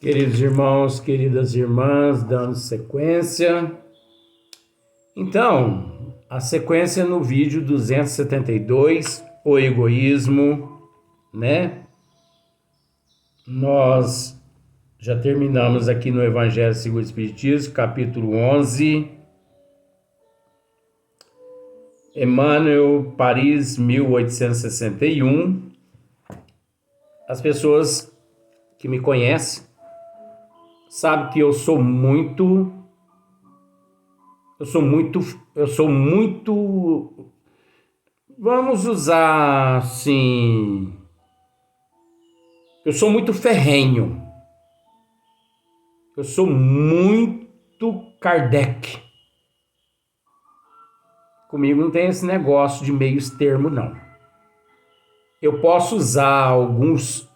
Queridos irmãos, queridas irmãs, dando sequência. Então, a sequência no vídeo 272, o egoísmo, né? Nós já terminamos aqui no Evangelho segundo o Espiritismo, capítulo 11. Emmanuel, Paris, 1861. As pessoas que me conhecem sabem que eu sou muito, vamos usar assim, eu sou muito ferrenho, eu sou muito Kardec. Comigo não tem esse negócio de meios termo, não. Eu posso usar alguns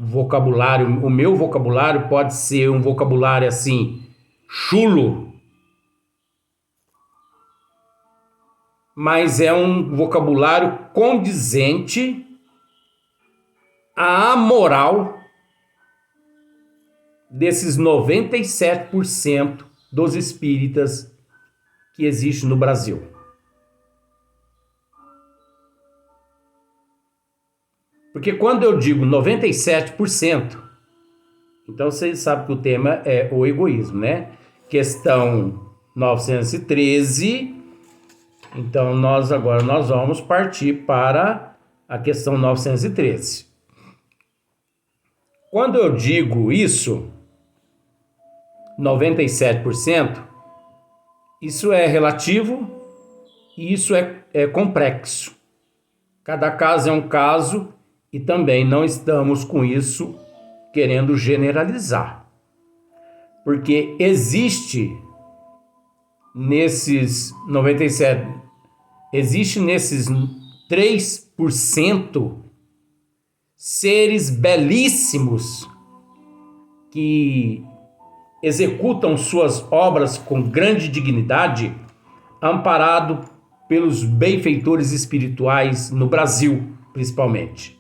vocabulário, o meu vocabulário pode ser um vocabulário assim, chulo, mas é um vocabulário condizente à moral desses 97% dos espíritas que existem no Brasil. Porque quando eu digo 97%, então vocês sabem que o tema é o egoísmo, né? Questão 913. Então nós vamos partir para a questão 913. Quando eu digo isso, 97%, isso é relativo e isso é complexo. Cada caso é um caso. E também não estamos com isso querendo generalizar. Porque existe nesses 97%, existe nesses 3% seres belíssimos que executam suas obras com grande dignidade, amparado pelos benfeitores espirituais no Brasil, principalmente.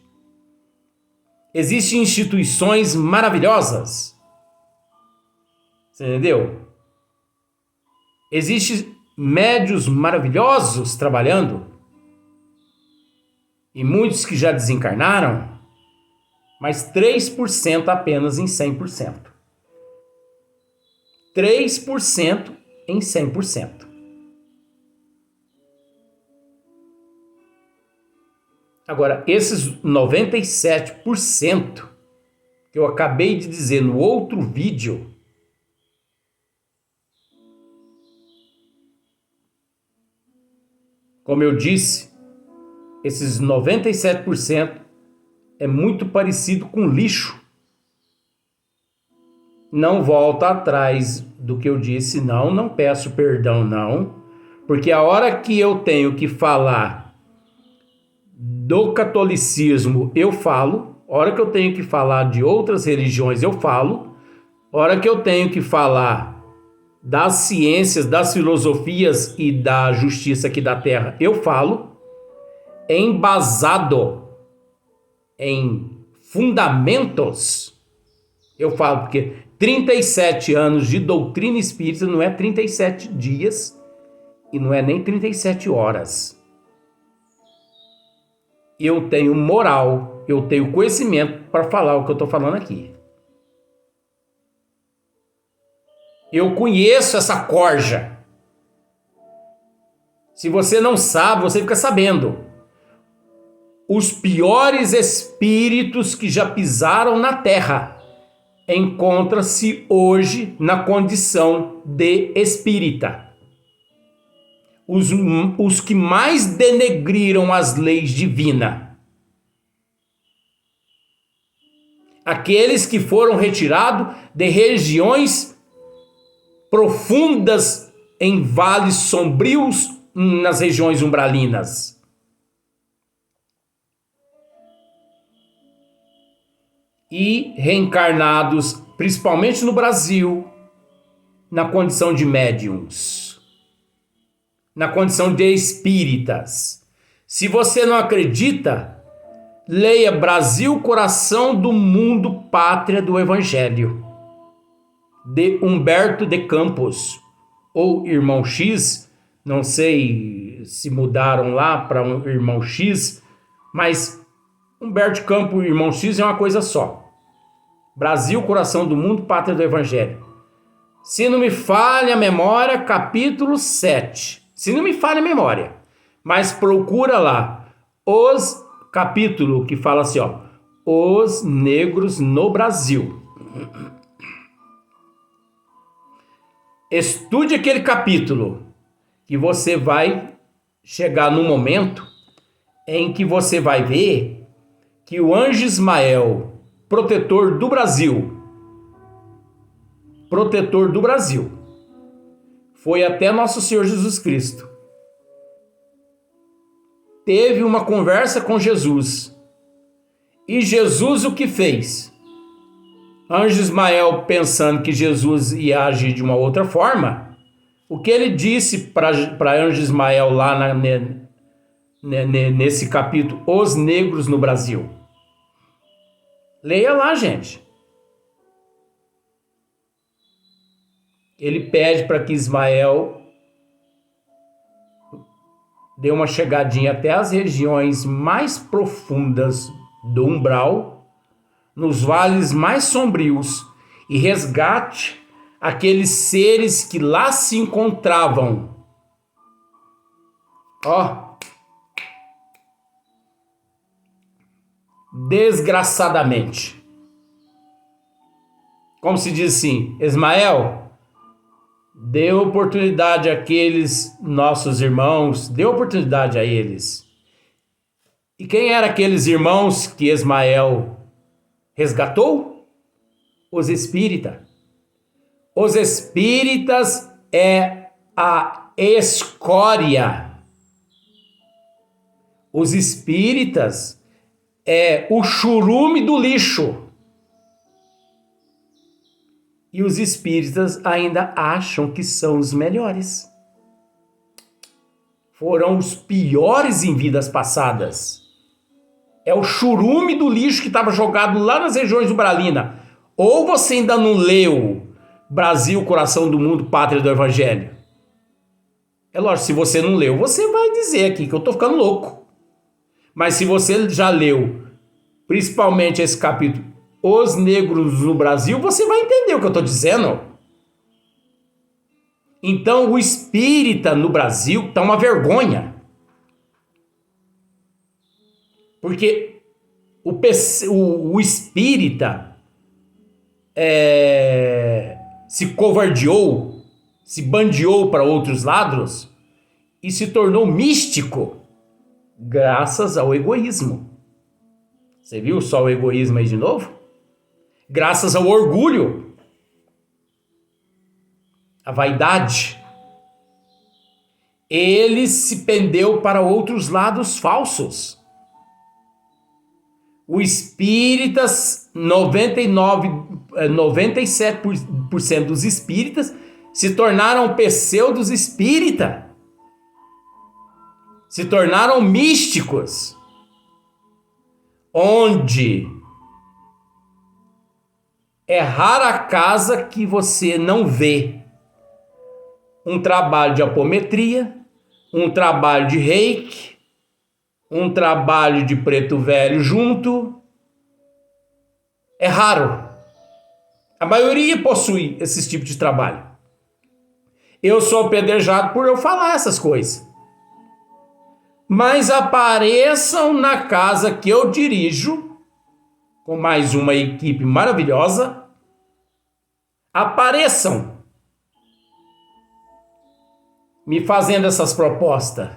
Existem instituições maravilhosas. Você entendeu? Existem médios maravilhosos trabalhando. E muitos que já desencarnaram. Mas 3% apenas em 100%. 3% em 100%. Agora, esses 97% que eu acabei de dizer no outro vídeo, como eu disse, esses 97% é muito parecido com lixo. Não volta atrás do que eu disse, não peço perdão, não, porque a hora que eu tenho que falar do catolicismo, eu falo. A hora que eu tenho que falar de outras religiões, eu falo. A hora que eu tenho que falar das ciências, das filosofias e da justiça aqui da Terra, eu falo. Embasado em fundamentos, eu falo, porque 37 anos de doutrina espírita não é 37 dias e não é nem 37 horas. Eu tenho moral, eu tenho conhecimento para falar o que eu estou falando aqui. Eu conheço essa corja. Se você não sabe, você fica sabendo. Os piores espíritos que já pisaram na Terra encontram-se hoje na condição de espírita. Os que mais denegriram as leis divinas. Aqueles que foram retirados de regiões profundas em vales sombrios nas regiões umbralinas. E reencarnados, principalmente no Brasil, na condição de médiuns. Na condição de espíritas. Se você não acredita, leia Brasil, Coração do Mundo, Pátria do Evangelho. de Humberto de Campos, ou Irmão X, não sei se mudaram lá para um Irmão X, mas Humberto de Campos e Irmão X é uma coisa só. Brasil, coração do mundo, pátria do evangelho. Se não me falha a memória, capítulo 7. Se não me falha a memória, mas procura lá os capítulo que fala assim, ó, os negros no Brasil. Estude aquele capítulo que você vai chegar no momento em que você vai ver que o anjo Ismael, protetor do Brasil, foi até Nosso Senhor Jesus Cristo. Teve uma conversa com Jesus. E Jesus o que fez? Anjo Ismael, pensando que Jesus ia agir de uma outra forma, o que ele disse para Anjo Ismael lá nesse capítulo, Os Negros no Brasil? Leia lá, gente. Ele pede para que Ismael dê uma chegadinha até as regiões mais profundas do umbral, nos vales mais sombrios, e resgate aqueles seres que lá se encontravam. Ó, desgraçadamente. Como se diz assim, Ismael, dê oportunidade àqueles nossos irmãos, dê oportunidade a eles. E quem eram aqueles irmãos que Ismael resgatou? Os espíritas. Os espíritas é a escória. Os espíritas é o churume do lixo. E os espíritas ainda acham que são os melhores. Foram os piores em vidas passadas. É o churume do lixo que estava jogado lá nas regiões Ubralina. Ou você ainda não leu Brasil, coração do mundo, pátria do evangelho? É lógico, se você não leu, você vai dizer aqui que eu estou ficando louco. Mas se você já leu, principalmente esse capítulo, Os Negros no Brasil, você vai entender o que eu estou dizendo. Então, o espírita no Brasil está uma vergonha. Porque o espírita se covardiou, se bandeou para outros lados e se tornou místico graças ao egoísmo. Você viu só o egoísmo aí de novo? Graças ao orgulho, a vaidade. Ele se pendeu para outros lados falsos. O espíritas, 97% dos espíritas se tornaram pseudos espírita. Se tornaram místicos. Onde é rara a casa que você não vê um trabalho de apometria, um trabalho de reiki, um trabalho de preto velho junto. É raro. A maioria possui esse tipo de trabalho. Eu sou apedrejado por eu falar essas coisas. Mas apareçam na casa que eu dirijo, com mais uma equipe maravilhosa. Apareçam me fazendo essas propostas.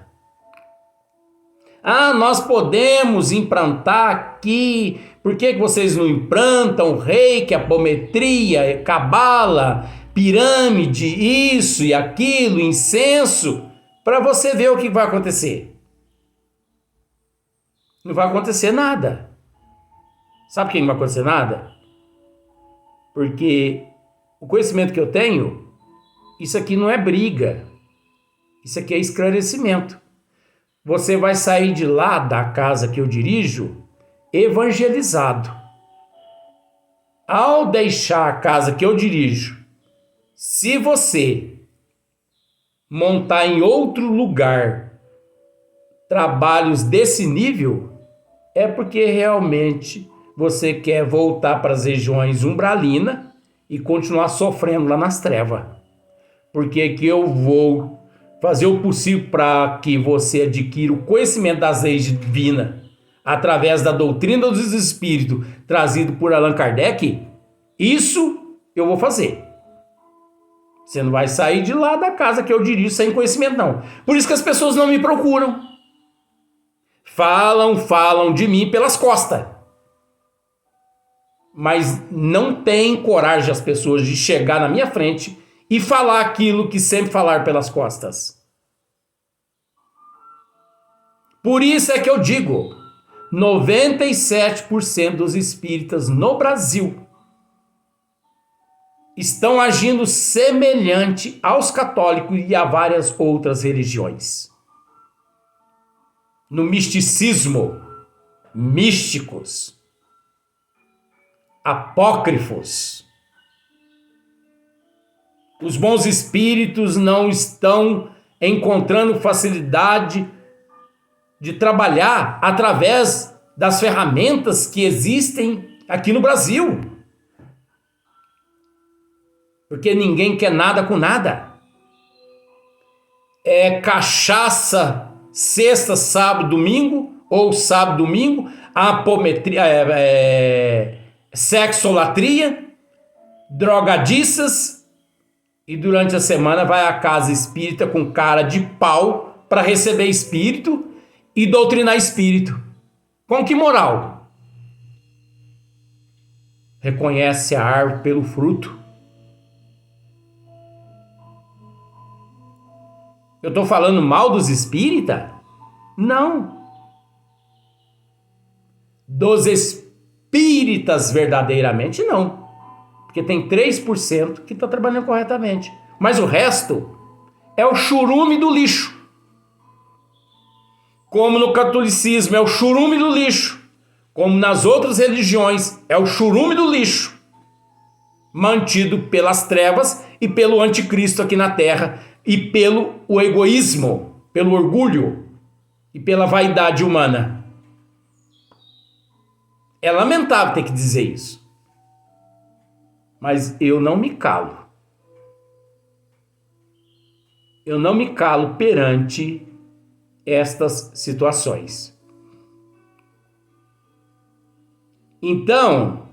Ah, nós podemos implantar aqui. Por que vocês não implantam reiki, apometria, cabala, pirâmide, isso e aquilo, incenso, para você ver o que vai acontecer? Não vai acontecer nada. Sabe por que não vai acontecer nada? Porque o conhecimento que eu tenho, isso aqui não é briga. Isso aqui é esclarecimento. Você vai sair de lá, da casa que eu dirijo, evangelizado. Ao deixar a casa que eu dirijo Se você montar em outro lugar trabalhos desse nível, é porque realmente você quer voltar para as regiões umbralinas e continuar sofrendo lá nas trevas. Porque aqui eu vou fazer o possível para que você adquira o conhecimento das leis divinas através da doutrina dos espíritos trazido por Allan Kardec. Isso eu vou fazer. Você não vai sair de lá da casa que eu dirijo sem conhecimento, não. Por isso que as pessoas não me procuram. Falam de mim pelas costas. Mas não tem coragem as pessoas de chegar na minha frente e falar aquilo que sempre falaram pelas costas. Por isso é que eu digo, 97% dos espíritas no Brasil estão agindo semelhante aos católicos e a várias outras religiões. No misticismo, místicos, apócrifos. Os bons espíritos não estão encontrando facilidade de trabalhar através das ferramentas que existem aqui no Brasil. Porque ninguém quer nada com nada. É cachaça sexta, sábado, domingo, ou sábado, domingo, apometria, sexolatria, drogadiças, e durante a semana vai à casa espírita com cara de pau para receber espírito e doutrinar espírito. Com que moral? Reconhece a árvore pelo fruto. Eu estou falando mal dos espíritas? Não. Dos espíritas verdadeiramente não. Porque tem 3% que está trabalhando corretamente. Mas o resto é o churume do lixo. Como no catolicismo é o churume do lixo. Como nas outras religiões é o churume do lixo. Mantido pelas trevas e pelo anticristo aqui na terra. E pelo o egoísmo, pelo orgulho e pela vaidade humana. É lamentável ter que dizer isso. Mas eu não me calo. Eu não me calo perante estas situações. Então,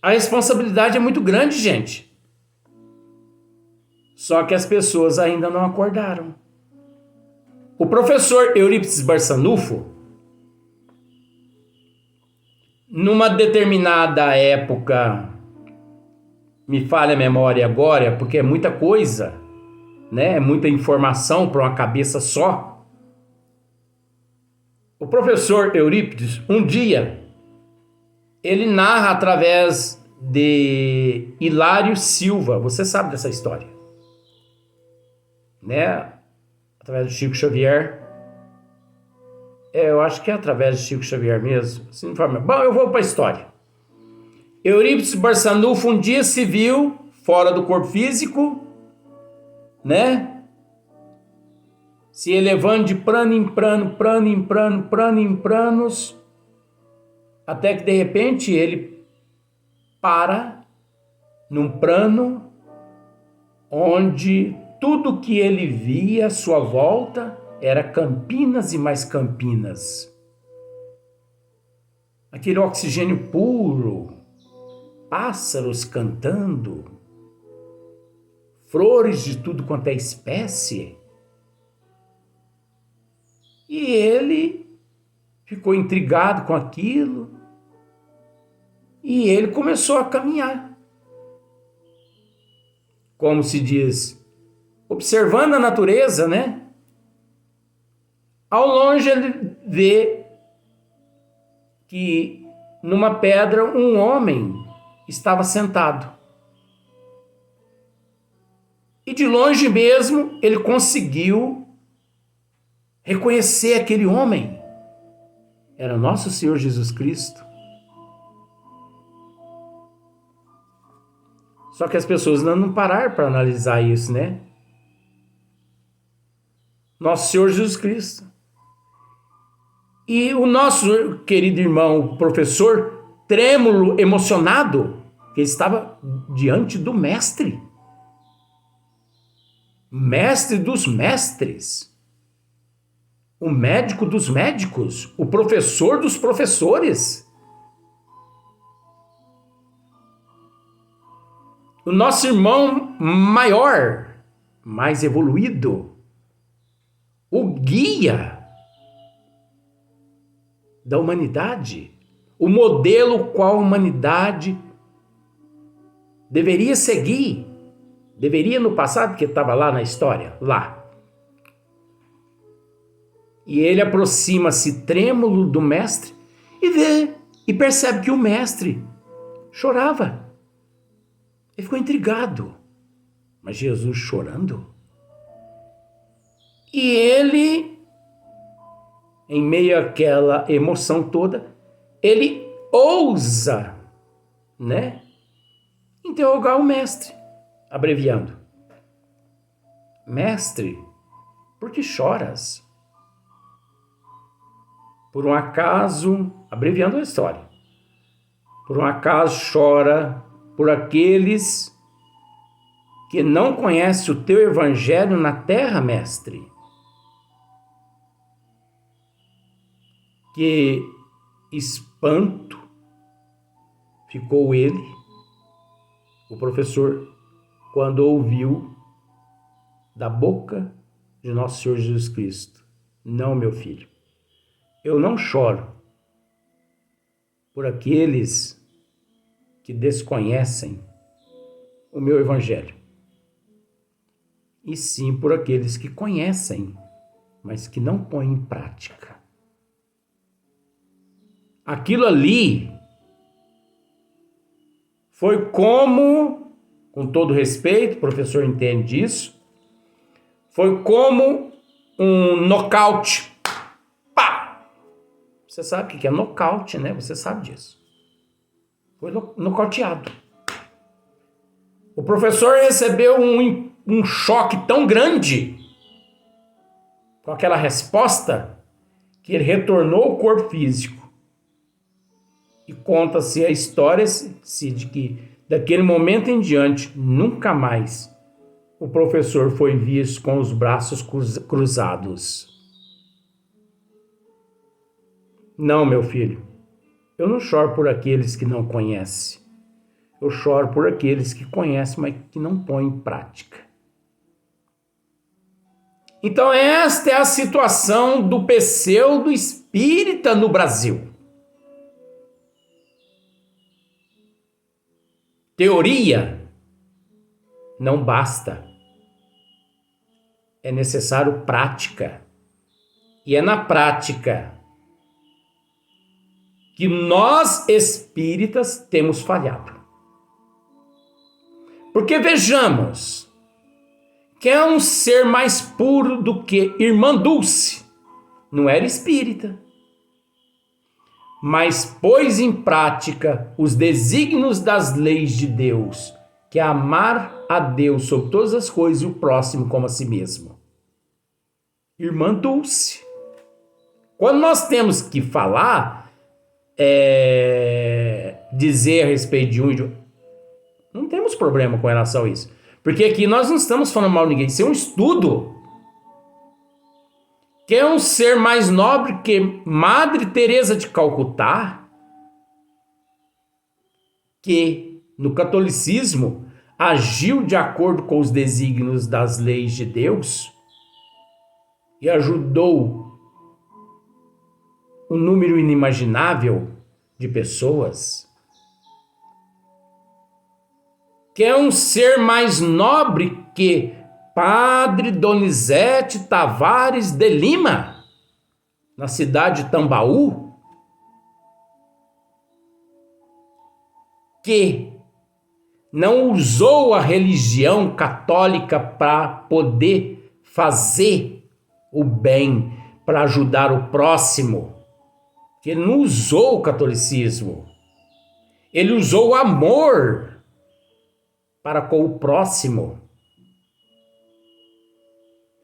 a responsabilidade é muito grande, gente. Só que as pessoas ainda não acordaram. O professor Eurípides Barçanufo, numa determinada época, me falha a memória agora, porque é muita coisa, né? É muita informação para uma cabeça só. O professor Eurípides, um dia, ele narra através de Hilário Silva. Você sabe dessa história, né? Através do Chico Xavier. Eu acho que é através de Chico Xavier mesmo. Bom, eu vou para a história. Eurípides Barçanufo um dia se viu fora do corpo físico, né? Se elevando de prano em pranos, até que de repente ele para num plano onde tudo que ele via à sua volta era campinas e mais campinas. Aquele oxigênio puro, pássaros cantando, flores de tudo quanto é espécie. E ele ficou intrigado com aquilo e ele começou a caminhar. Como se diz, observando a natureza, né? Ao longe ele vê que numa pedra um homem estava sentado. E de longe mesmo ele conseguiu reconhecer aquele homem. Era nosso Senhor Jesus Cristo. Só que as pessoas não pararam para analisar isso, né? Nosso Senhor Jesus Cristo. E o nosso querido irmão, professor, trêmulo, emocionado, que estava diante do mestre. Mestre dos mestres. O médico dos médicos. O professor dos professores. O nosso irmão maior, mais evoluído. O guia da humanidade, o modelo qual a humanidade deveria seguir, deveria no passado, porque estava lá na história, lá. E ele aproxima-se trêmulo do mestre e vê, e percebe que o mestre chorava. Ele ficou intrigado. Mas Jesus chorando? E ele, em meio àquela emoção toda, ele ousa, né, interrogar o mestre, abreviando. Mestre, por que choras? Por um acaso, abreviando a história, por um acaso chora por aqueles que não conhecem o teu evangelho na terra, mestre? Que espanto ficou ele, o professor, quando ouviu da boca de nosso Senhor Jesus Cristo: não, meu filho, eu não choro por aqueles que desconhecem o meu evangelho, e sim por aqueles que conhecem, mas que não põem em prática. Aquilo ali foi como, com todo respeito, o professor entende isso, foi como um nocaute. Pá! Você sabe o que é nocaute, né? Você sabe disso. Foi nocauteado. O professor recebeu um choque tão grande com aquela resposta que ele retornou ao corpo físico. E conta-se a história de que, daquele momento em diante, nunca mais o professor foi visto com os braços cruzados. Não, meu filho, eu não choro por aqueles que não conhecem. Eu choro por aqueles que conhecem, mas que não põem em prática. Então esta é a situação do pseudo espírita no Brasil. Teoria não basta. É necessário prática. E é na prática que nós espíritas temos falhado. Porque vejamos, quem é um ser mais puro do que Irmã Dulce? Não era espírita, mas pôs em prática os desígnios das leis de Deus, que é amar a Deus sobre todas as coisas e o próximo como a si mesmo. Irmã Dulce. Quando nós temos que falar, dizer a respeito de um e de outro, não temos problema com relação a isso. Porque aqui nós não estamos falando mal de ninguém, isso é um estudo. Que é um ser mais nobre que Madre Teresa de Calcutá, que no catolicismo agiu de acordo com os desígnios das leis de Deus e ajudou um número inimaginável de pessoas. Que é um ser mais nobre que Padre Donizete Tavares de Lima, na cidade de Tambaú, que não usou a religião católica para poder fazer o bem, para ajudar o próximo, que ele não usou o catolicismo, ele usou o amor. para com o próximo.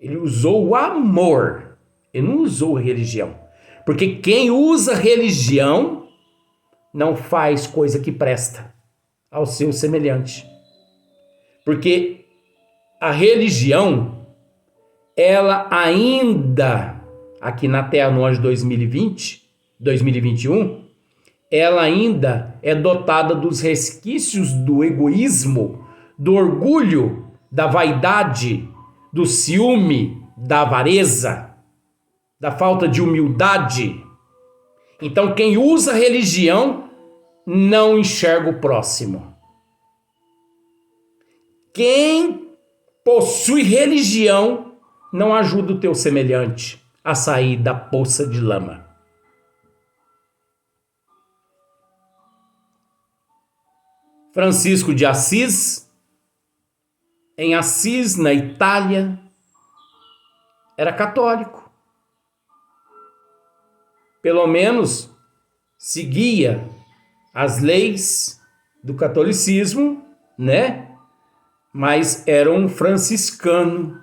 Ele usou o amor, ele não usou religião. Porque quem usa religião não faz coisa que presta ao seu semelhante. Porque a religião, ela ainda, aqui na Terra no ano de 2020, 2021, ela ainda é dotada dos resquícios do egoísmo, do orgulho, da vaidade, do ciúme, da avareza, da falta de humildade. Então, quem usa religião não enxerga o próximo. Quem possui religião não ajuda o teu semelhante a sair da poça de lama. Francisco de Assis, em Assis, na Itália, era católico. Pelo menos seguia as leis do catolicismo, né? Mas era um franciscano.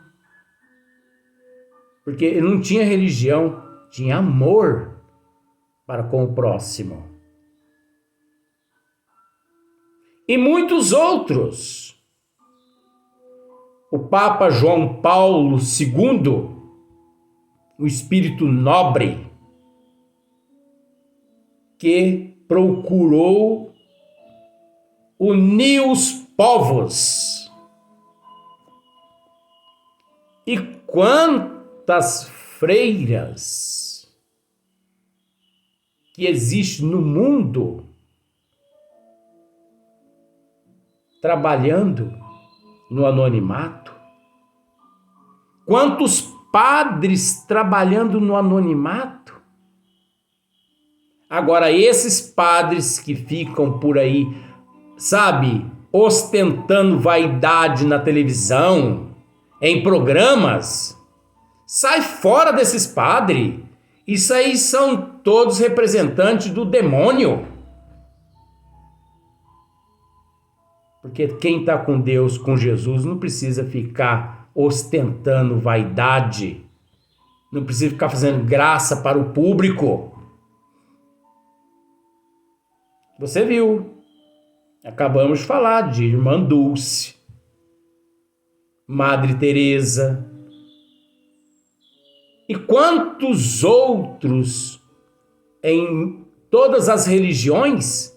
Porque ele não tinha religião, tinha amor para com o próximo. E muitos outros. O Papa João Paulo II, o espírito nobre, que procurou unir os povos. E quantas freiras que existem no mundo trabalhando no anonimato? Quantos padres trabalhando no anonimato? Agora, esses padres que ficam por aí, sabe, ostentando vaidade na televisão, em programas, sai fora desses padres. Isso aí são todos representantes do demônio. Porque quem está com Deus, com Jesus, não precisa ficar ostentando vaidade, não precisa ficar fazendo graça para o público. Você viu, acabamos de falar de Irmã Dulce, Madre Teresa, e quantos outros em todas as religiões,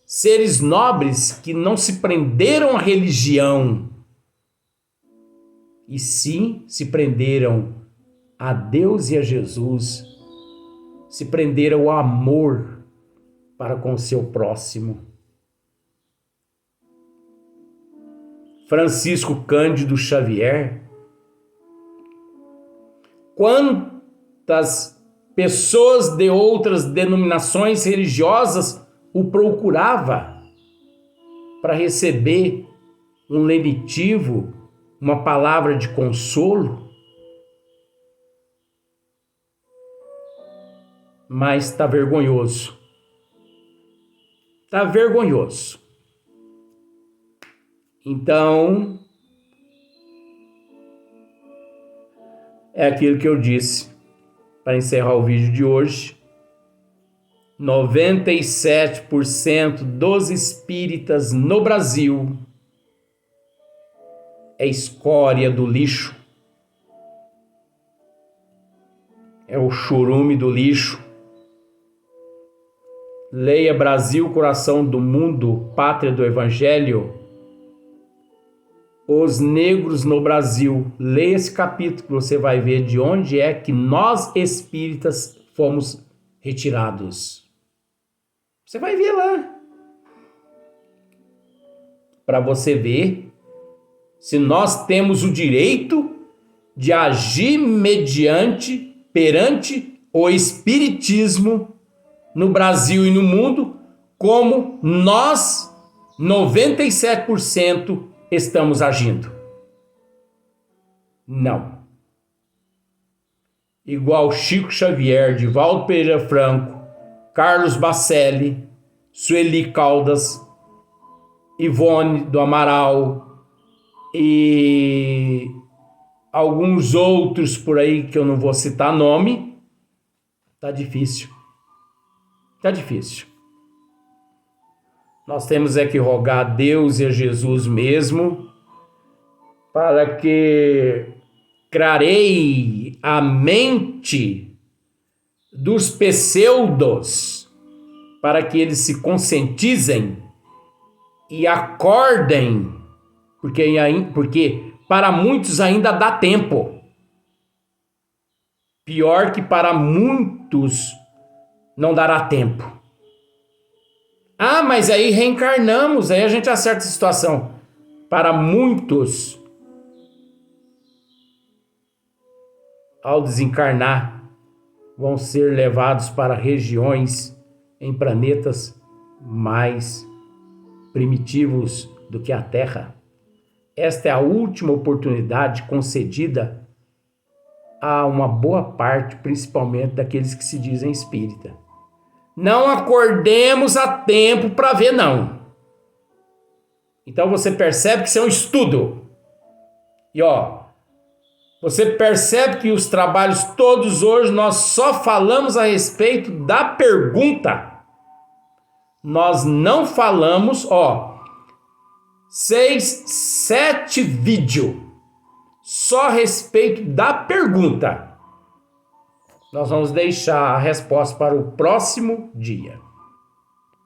seres nobres que não se prenderam à religião, e sim se prenderam a Deus e a Jesus, se prenderam ao amor para com o seu próximo. Francisco Cândido Xavier, quantas pessoas de outras denominações religiosas o procurava para receber um lenitivo, uma palavra de consolo, mas está vergonhoso. Está vergonhoso. Então, é aquilo que eu disse para encerrar o vídeo de hoje. 97% dos espíritas no Brasil é escória do lixo. É o churume do lixo. Leia Brasil, Coração do Mundo, Pátria do Evangelho. Os negros no Brasil. Leia esse capítulo que você vai ver de onde é que nós espíritas fomos retirados. Você vai ver lá. Para você ver se nós temos o direito de agir perante o espiritismo no Brasil e no mundo, como nós, 97%, estamos agindo. Não. Igual Chico Xavier, Divaldo Pereira Franco, Carlos Bacelli, Sueli Caldas, Ivone do Amaral e alguns outros por aí que eu não vou citar nome, tá difícil. Tá difícil. Nós temos que rogar a Deus e a Jesus mesmo para que clareie a mente dos pseudos, para que eles se conscientizem e acordem, porque para muitos ainda dá tempo. Pior que para muitos não dará tempo. Ah, mas aí reencarnamos, aí a gente acerta a situação. Para muitos, ao desencarnar, vão ser levados para regiões em planetas mais primitivos do que a Terra. Esta é a última oportunidade concedida a uma boa parte, principalmente daqueles que se dizem espírita. Não acordemos a tempo para ver, não. Então você percebe que isso é um estudo. E você percebe que os trabalhos todos hoje nós só falamos a respeito da pergunta. Nós não falamos, 6, 7 vídeos só a respeito da pergunta. Nós vamos deixar a resposta para o próximo dia.